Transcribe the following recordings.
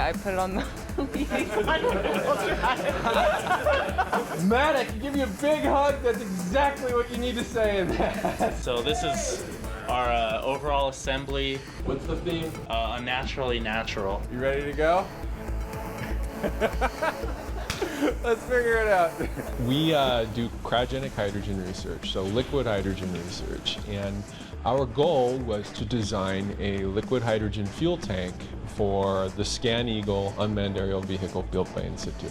I put it on the Matt, I can give you a big hug. That's exactly what you need to say in that. So this is our overall assembly. What's the theme? Unnaturally natural. You ready to go? Let's figure it out. We do cryogenic hydrogen research, so liquid hydrogen research. And our goal was to design a liquid hydrogen fuel tank for the ScanEagle unmanned aerial vehicle built by Insitu.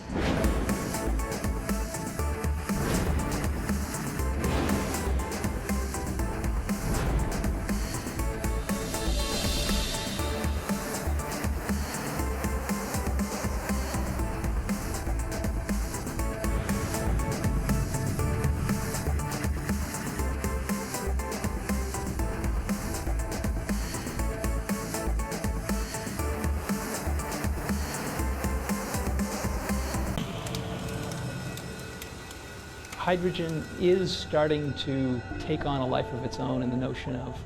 Hydrogen is starting to take on a life of its own in the notion of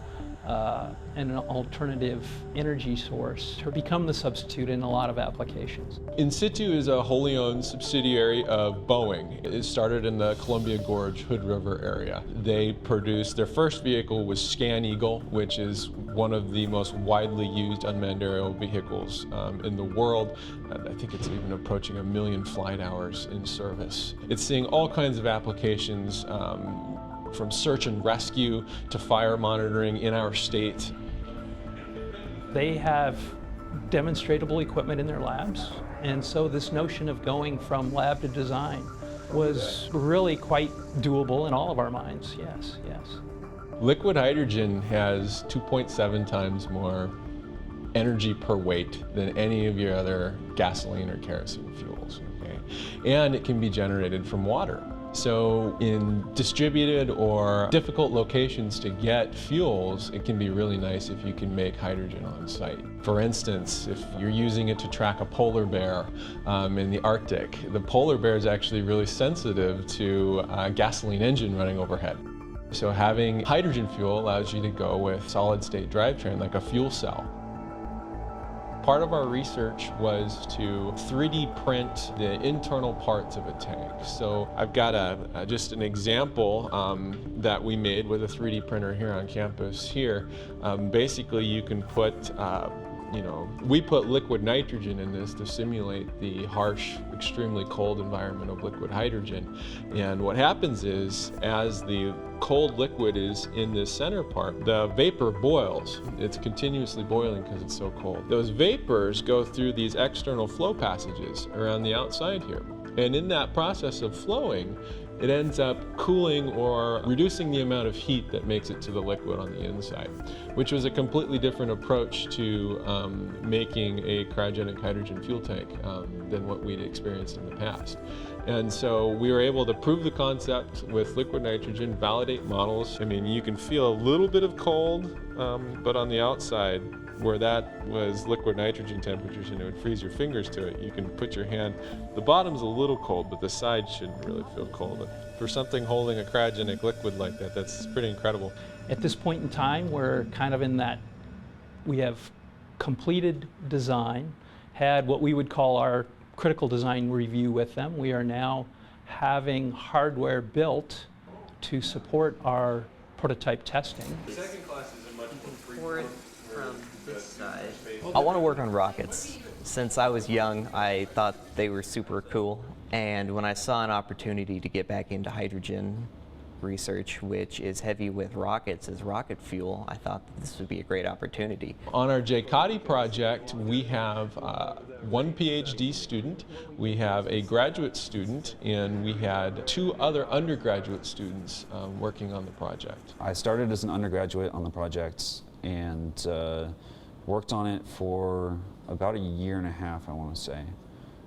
an alternative energy source to become the substitute in a lot of applications. Insitu is a wholly owned subsidiary of Boeing. It started in the Columbia Gorge, Hood River area. They produced, their first vehicle was ScanEagle, which is one of the most widely used unmanned aerial vehicles in the world. I think it's even approaching 1 million flight hours in service. It's seeing all kinds of applications from search and rescue to fire monitoring in our state. They have demonstratable equipment in their labs, and so this notion of going from lab to design was really quite doable in all of our minds, yes. Liquid hydrogen has 2.7 times more energy per weight than any of your other gasoline or kerosene fuels, okay? And it can be generated from water. So in distributed or difficult locations to get fuels, it can be really nice if you can make hydrogen on site. For instance, if you're using it to track a polar bear in the Arctic, the polar bear is actually really sensitive to a gasoline engine running overhead. So having hydrogen fuel allows you to go with solid-state drivetrain like a fuel cell. Part of our research was to 3D print the internal parts of a tank. So I've got just an example that we made with a 3D printer here on campus here. Basically, you can put we put liquid nitrogen in this to simulate the harsh, extremely cold environment of liquid hydrogen. And what happens is, as the cold liquid is in this center part, the vapor boils. It's continuously boiling because it's so cold. Those vapors go through these external flow passages around the outside here. And in that process of flowing, it ends up cooling or reducing the amount of heat that makes it to the liquid on the inside, which was a completely different approach to making a cryogenic hydrogen fuel tank than what we'd experienced in the past. And so we were able to prove the concept with liquid nitrogen, validate models. I mean, you can feel a little bit of cold, but on the outside, where that was liquid nitrogen temperatures and it would freeze your fingers to it, you can put your hand, the bottom's a little cold, but the side shouldn't really feel cold. And for something holding a cryogenic liquid like that, that's pretty incredible. At this point in time, we're kind of in that, we have completed design, had what we would call our critical design review with them. We are now having hardware built to support our prototype testing. The second class is a much more from this side. I want to work on rockets. Since I was young, I thought they were super cool. And when I saw an opportunity to get back into hydrogen research, which is heavy with rockets as rocket fuel, I thought that this would be a great opportunity. On our JCATI project, we have one PhD student, we have a graduate student, and we had 2 other undergraduate students working on the project. I started as an undergraduate on the project and worked on it for about 1.5 years, I want to say,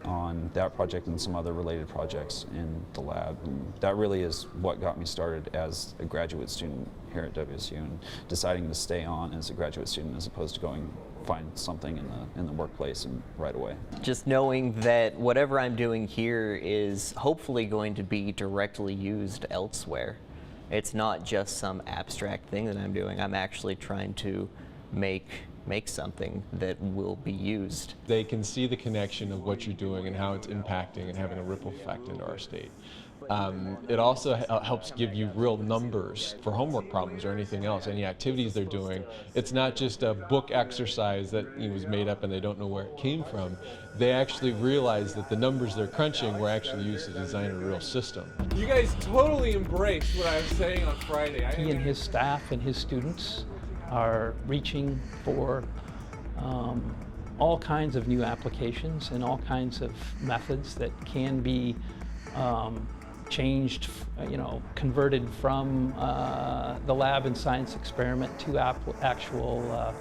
on that project and some other related projects in the lab. And that really is what got me started as a graduate student here at WSU and deciding to stay on as a graduate student as opposed to going find something in the workplace and right away. Just knowing that whatever I'm doing here is hopefully going to be directly used elsewhere. It's not just some abstract thing that I'm doing. I'm actually trying to make make something that will be used. They can see the connection of what you're doing and how it's impacting and having a ripple effect into our state. It also helps give you real numbers for homework problems or anything else, any activities they're doing. It's not just a book exercise that was made up and they don't know where it came from. They actually realize that the numbers they're crunching were actually used to design a real system. You guys totally embraced what I was saying on Friday. He and his staff and his students are reaching for all kinds of new applications and all kinds of methods that can be changed, converted from the lab and science experiment to actual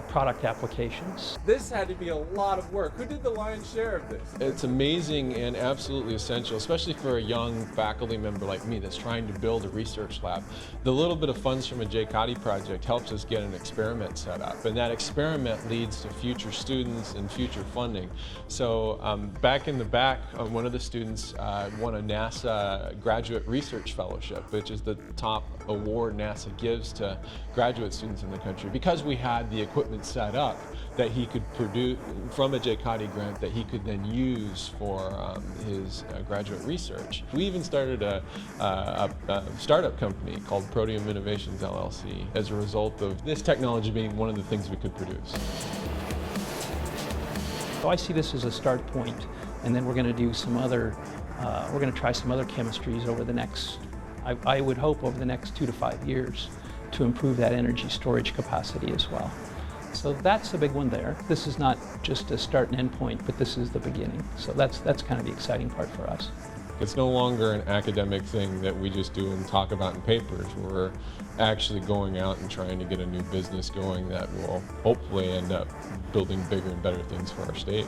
product applications. This had to be a lot of work. Who did the lion's share of this? It's amazing and absolutely essential, especially for a young faculty member like me that's trying to build a research lab. The little bit of funds from a JCATI project helps us get an experiment set up, and that experiment leads to future students and future funding. So back in the back, one of the students won a NASA graduate research fellowship, which is the top award NASA gives to graduate students in the country, because we had the equipment set up that he could produce from a JCATI grant that he could then use for his graduate research. We even started a startup company called Protium Innovations LLC as a result of this technology being one of the things we could produce. So I see this as a start point, and then we're going to do some other, we're going to try some other chemistries over the next, I would hope over the next 2 to 5 years, to improve that energy storage capacity as well. So that's a big one there. This is not just a start and end point, but this is the beginning. So that's kind of the exciting part for us. It's no longer an academic thing that we just do and talk about in papers. We're actually going out and trying to get a new business going that will hopefully end up building bigger and better things for our state.